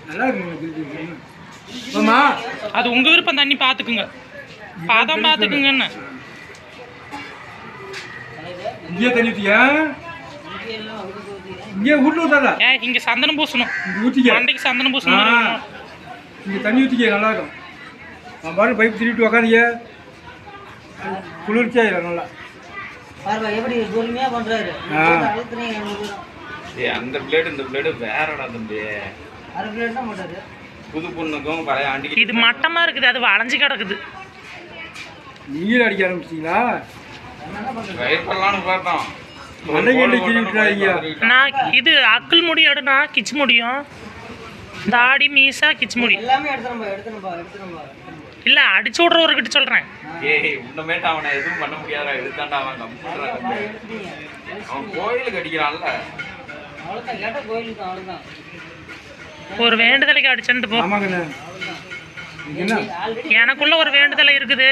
நல்லா இருக்குங்க. அது உங்க விருப்பம், தண்ணி பாத்துக்குங்க, பதம் பாத்துக்குங்கன்னு. இங்கே தண்ணி ஊற்றியா? இங்கே வீட்டில் ஊற்றாதா? இங்கே சந்தனம் பூசணும், இங்கே ஊற்றிக்க. மண்டைக்கு சந்தனம் பூசணும். இங்கே தண்ணி ஊற்றிக்க, நல்லா இருக்கும். நான் பாரு பைப் திருவிட்டு உக்காந்தீங்க, குளிர்ச்சியாக இல்லை நல்லா. எப்படி பொறுமையாக பண்ணுறாரு. அந்த பிளேடு இந்த பிளேடு வேறடா தம்பி. அரை பிளேட் தான் போட்டாரு. புது பொண்ணுக்கும் பழைய ஆண்டிக்கு இது மட்டமாக இருக்குது, அது வளைஞ்சு கிடக்குது. நீர் அடிக்க ஆரம்பிச்சிங்களா? வயிற்பெல்லாம் பார்த்தோம். நான் இது அக்குள் முடி எடுனா கிச்சு முடியும், தாடி மீசா கிச்சு முடி எல்லாமே எடுத்துனப்பா. இல்லை அடிச்சு விட்றவர்கிட்ட சொல்கிறேன். ஏய் உன்னமேட்டு அவனை எதுவும் பண்ண முடியாதா? எடுத்தாண்டா அவன் கம்ப்யூட்டர். அவன் கோயிலுக்கு அடிக்கிறான்ல. அவ்வளோதான் கேட்ட கோயிலுக்கு. அவ்வளோதான் ஒரு வேண்டுதலைக்கு அடிச்சுட்டு போ. எனக்குள்ள ஒரு வேண்டுதலை இருக்குது.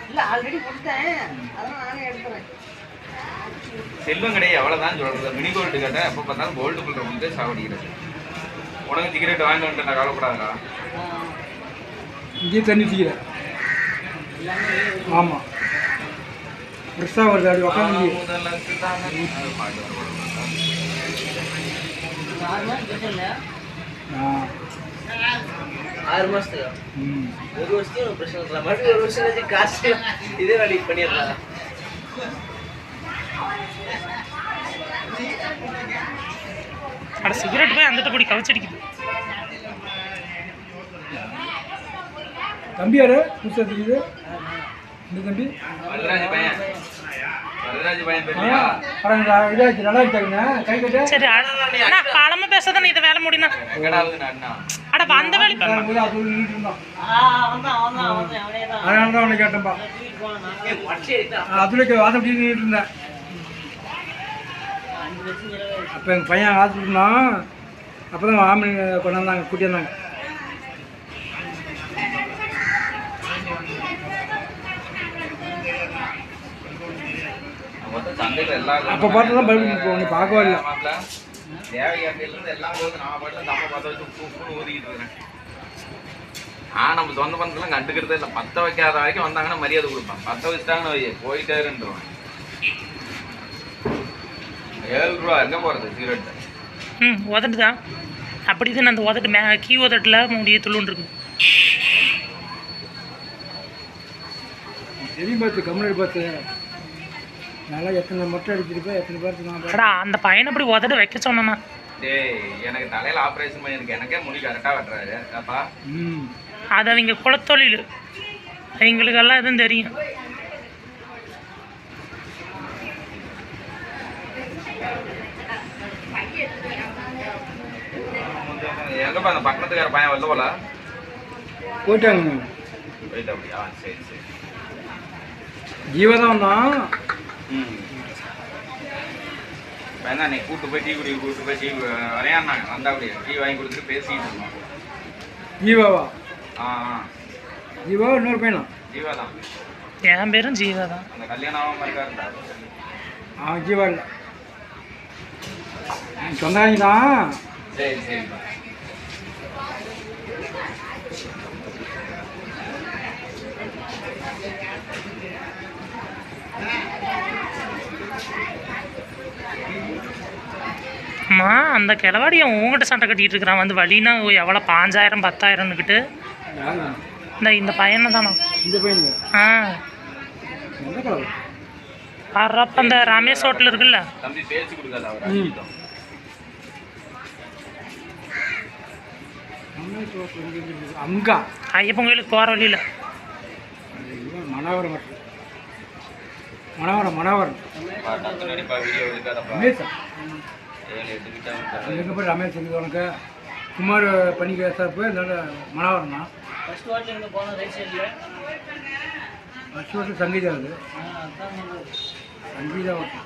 இல்லை ஆல்ரெடி கொடுத்தேன், அதெல்லாம் நானே எடுத்துறேன். செல்வம் கிடையாது, எவ்வளோதான் சொல்கிறது. மினி கோல்டு கேட்டேன், எப்போ பார்த்தாலும் கோல்டு பில்ற வந்து சாவடிக்கிறது. உனக்கு சிகரெட் வாங்கிட்டு வந்துட்டு நான் கவலைப்படாதா? இங்கே தண்ணி ஊற்றிக்கிறேன். ஆமாம் ஃப்ரெஷ்ஷாக வருது. அப்படி உட்காந்து 6 மாதத்துக்கு 1 வருஷத்துக்கு ஒரு பிரச்சனை இல்லை. மறுபடியும் 1 வருஷம் கழிச்சு காசு இதே வேலைக்கு பண்ணிடலாம். அட சிகரெட் போய் அந்த கூடி கவச்சடிக்குது. தம்பி யாரு புதுசாக தெரியுது? இந்த தம்பி வரதராஜ் பையன். வரதராஜ் பையன் தெரியா? இதாச்சு நல்லா இருக்காங்க. கை கட்டு. சரி அண்ணா காலமாக பேசாதானே இதை வேலை முடியுண்ணா. அண்ணா அட வந்த வேலை அது நின்றுட்டு இருந்தோம். அதனால தான் அவனை கேட்டேன்ப்பா. அதுல வாசப்படி நின்றுட்டு இருந்தேன். அப்போ எங்கள் பையன் ஹாஸ்பிட்டல்னான். அப்போ தான் ஆம்பளை கொண்டாந்தாங்க, கூட்டி வந்தாங்க. அப்போ பார்த்தா தான் பயப்பட்டு உன்னை பார்க்கவே இல்லை. எல்லாம் போது நான் பாட்டில் நம்ம பார்த்து வச்சு ஊதிக்கிட்டு இருக்கிறேன். நம்ம சொந்த பந்தெல்லாம் கண்டுக்கிறதே இல்லை. பற்ற வைக்காத வரைக்கும் வந்தாங்கன்னா மரியாதை கொடுப்பான். பற்ற வச்சுட்டாங்கன்னு போயிட்டாருன்றவன். 7 ரூபா எங்கே போகிறது சிகரெட்டு? உதட்டு தான் அப்படி தான். அந்த உதட்டு கீ உதட்டில் முடிய துள்ளுன்னு இருக்கு. தெரியும் பார்த்து கம்முனு பார்த்து நல்லா எத்தனை மொட்டை அடிச்சிருப்பேன், எத்தனை பேருக்கு நான் அடா அந்த பையனை அப்படி உதட்டு வைக்க சொன்னா. டேய் எனக்கு தலையில் ஆப்ரேஷன் பண்ணியிருக்கு, எனக்கே முடி கரெக்டாக வெட்டுறாரு அப்பா. அது அவங்க குலத்தொழில், அவங்களுக்கெல்லாம் எதுவும் தெரியும். எங்கப்பா அந்த பக்கத்துக்கார பையன் வரல போல? போயிட்டாங்க. போயிட்டு அப்படியா? சரி சரி. ஜீவா தான் வந்தான். பையன் தான் நீ கூப்பிட்டு போய் டீ குடி, கூப்பிட்டு போய் டீ வரையான்னாங்க. வந்தா அப்படியே டீ வாங்கி கொடுத்துட்டு பேசிக்கிட்டு இருந்தோம். ஜீவாவா? ஜீவா இன்னொரு பையனா? ஜீவா தான். என் பேரும் ஜீவா தான். அந்த கல்யாணம் ஆகாம இருக்காருடா. ஜீவா இல்லை, சொன்னாங்க தான். சரி சரிப்பா. அம்மா அந்த கிளவாடி அவன் உங்ககிட்ட சண்டை கட்டிகிட்டு இருக்கிறான். வந்து வழினா எவ்வளோ 5000 10,000ன்னுக்கிட்டு. இந்த பையனை தானா? இந்த பையன் ஆறப்ப அந்த ரமேஷ் ஹோட்டல் இருக்குல்ல, தம்பி பேசி கொடுக்காத அவர். அங்கா ஐயப்பன் கோயிலுக்கு போகிற வழியில் மனோகரம் மனோகரம் மனோகரம் எங்கே போய் ரமேஷ் இருக்குது உனக்கு? குமார் பண்ணிக்க சார்பு இதோட மனோகரம் தான். First hotel Sangeetha. அது சங்கீதா ஹோட்டல்.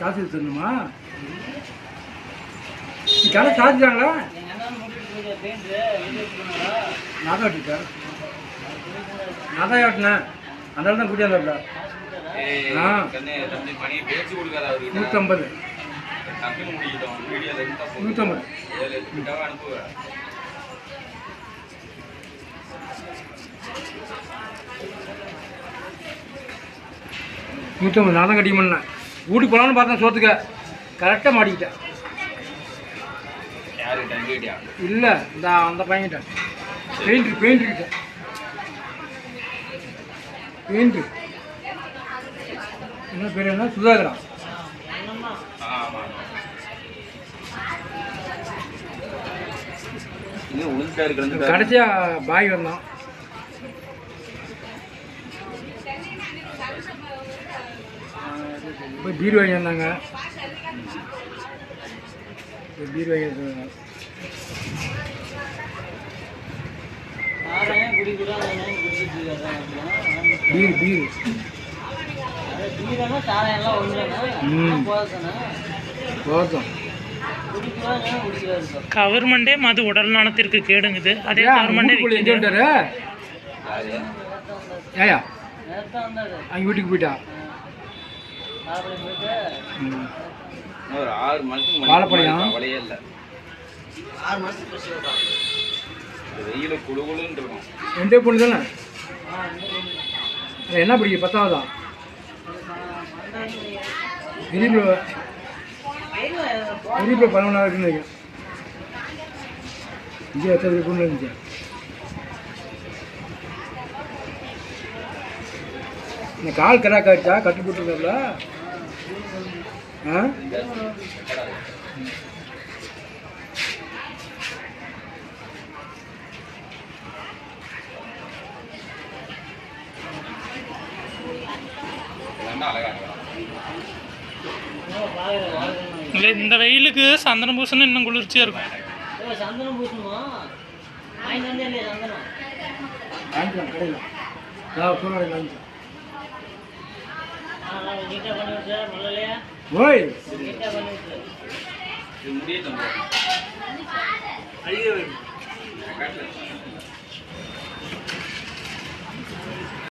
காசு தரணுமா? கடை சாதிச்சாங்களா? நான் தான் ஓட்டிட்டேன், நான் தான் ஓட்டினேன். அதனால தான் கூட்டியாந்தா. 150 டக்குன்னு முடிக்கிட்டோம் வீடியோ ரெண்டாக 150. 7-8 கிட்டாவை அனுப்புவேன். நான் தான் கட்டி பண்ணேன். வீட்டுக்கு போகலான்னு பார்த்தேன் சோத்துக்க கரெக்டாக மாட்டிக்கிட்டேன். யாரு டங்கிட்டியா? இல்லை இந்த அந்த பையன்கிட்ட பெயிண்ட்ருக்கிட்ட பெயிண்ட்ரு என்ன பேர் என்ன சுதாகரா. ஆமாம் இன்னும் உளுந்தா இருக்கிறது கடைசியாக பாய் வந்தான். போய் பீர் வாங்கி வந்தாங்க. பீர் வாங்கி வந்தாங்க. பீர் பீர் போதும். கவர்மெண்டே மது உடல் நலத்திற்கு கேடுங்குது. அதே கவர்மெண்டே எங்கே விட்டாரு? ஏயா அங்கே வீட்டுக்கு போயிட்டா. ஒரு 6 மாதத்துக்கு வாழைப்பழம் கவலையே இல்லை. 6 மாசத்துக்கு பிரச்சனை தான். வெயில குழுகுலுன்னு இருக்கும். 2 பொண்ணு தானே? என்ன பிடிக்கும்? 10ஆவதா? பெரிய 11ஆவது இருக்குன்னு நினைக்கிறேன். இங்கே எத்தனை பொண்ணு இருந்துச்சு? இந்த கால் கராக் ஆயிடுச்சா? கட்டு போட்டுருந்தால ஆ இல்லை இந்த வெயிலுக்கு சந்தனம் பூசணும் இன்னும் குளிர்ச்சியாக இருக்கும். சந்தனம் பூசணுமா? வாங்கிட்டு வந்தே இல்லையா சந்தனம்? வாங்கிக்கலாம் கடையில். சூழ்நிலை வாங்கிக்கலாம். நீட்டாக பண்ணி விட்டுறா மல்லையா? ஓய் நீட்டாக பண்ணி விட்டுரு. இது முடிய தம்பி அழிய வேண்டும்.